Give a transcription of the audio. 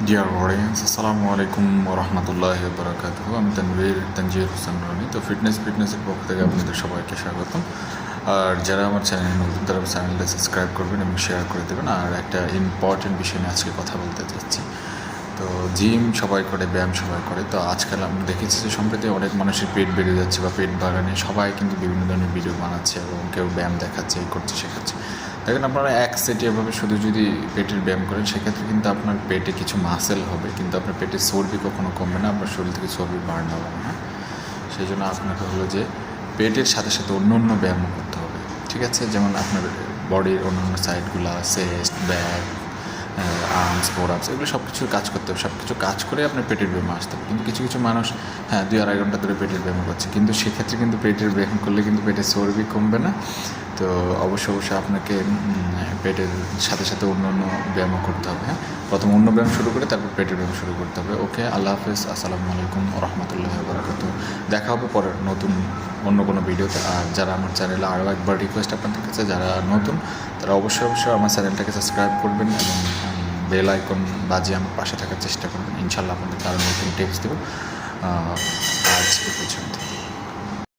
Dear audience, আসসালামু আলাইকুম রহমতুল্লাহ বরাকাতুহু। আমি তানজির হোসেন রনি। তো ফিটনেসের পক্ষ থেকে আপনাদের সবাইকে স্বাগতম। আর যারা আমার চ্যানেলে নতুন তারা চ্যানেলটা সাবস্ক্রাইব করবেন এবং শেয়ার করে দেবেন। আর একটা ইম্পর্টেন্ট বিষয় নিয়ে আজকে কথা বলতে চাচ্ছি। তো জিম সবাই করে, ব্যায়াম সবাই করে। তো আজকাল আমি দেখেছি যে সম্প্রতি অনেক মানুষের পেট বেড়ে যাচ্ছে বা পেট বাগানে সবাই কিন্তু বিভিন্ন ধরনের ভিডিও বানাচ্ছে এবং কেউ ব্যায়াম দেখাচ্ছে, এই করছে, শেখাচ্ছে। দেখেন, আপনারা এক সেটে এভাবে শুধু যদি পেটের ব্যায়াম করেন সেক্ষেত্রে কিন্তু আপনার পেটে কিছু মাসেল হবে, কিন্তু আপনার পেটের চর্বি কখনো কমবে না, আপনার শরীর থেকে চর্বি বার্ন হবে না। সেই জন্য আপনাকে হলো যে পেটের সাথে সাথে অন্য অন্য ব্যায়ামও করতে হবে, ঠিক আছে? যেমন আপনার বডির অন্য অন্য সাইডগুলো, চেস্ট, ব্যাক, আর্মস, ফোরআর্মস, এগুলো সব কিছুর কাজ করতে হবে। সব কিছু কাজ করে আপনার পেটের ব্যায়াম আসতে হবে। কিন্তু কিছু কিছু মানুষ 2-2.5 ঘন্টা ধরে পেটের ব্যায়াম করছে, কিন্তু সেক্ষেত্রে কিন্তু পেটের ব্যায়াম করলে কিন্তু পেটের চর্বি কমবে না। তো অবশ্যই আপনাকে পেটের সাথে সাথে অন্য অন্য ব্যায়ামও করতে হবে। প্রথম অন্য ব্যায়াম শুরু করে তারপর পেটের ব্যায়াম শুরু করতে হবে। ওকে, আল্লাহ হাফেজ, আসসালামু আলাইকুম রহমতুল্লাহ বরকাতুহু। দেখা হবে পরের নতুন অন্য কোনো ভিডিওতে। আর যারা আমার চ্যানেলে, আরও একবার রিকোয়েস্ট আপনাদের কাছে, যারা নতুন তারা অবশ্যই আমার চ্যানেলটাকে সাবস্ক্রাইব করবেন এবং বেল আইকন বাজিয়ে আমার পাশে থাকার চেষ্টা করবেন। ইনশাল্লাহ আপনাদেরকে আরও নতুন টিপস দেবো। আজ এ পর্যন্ত।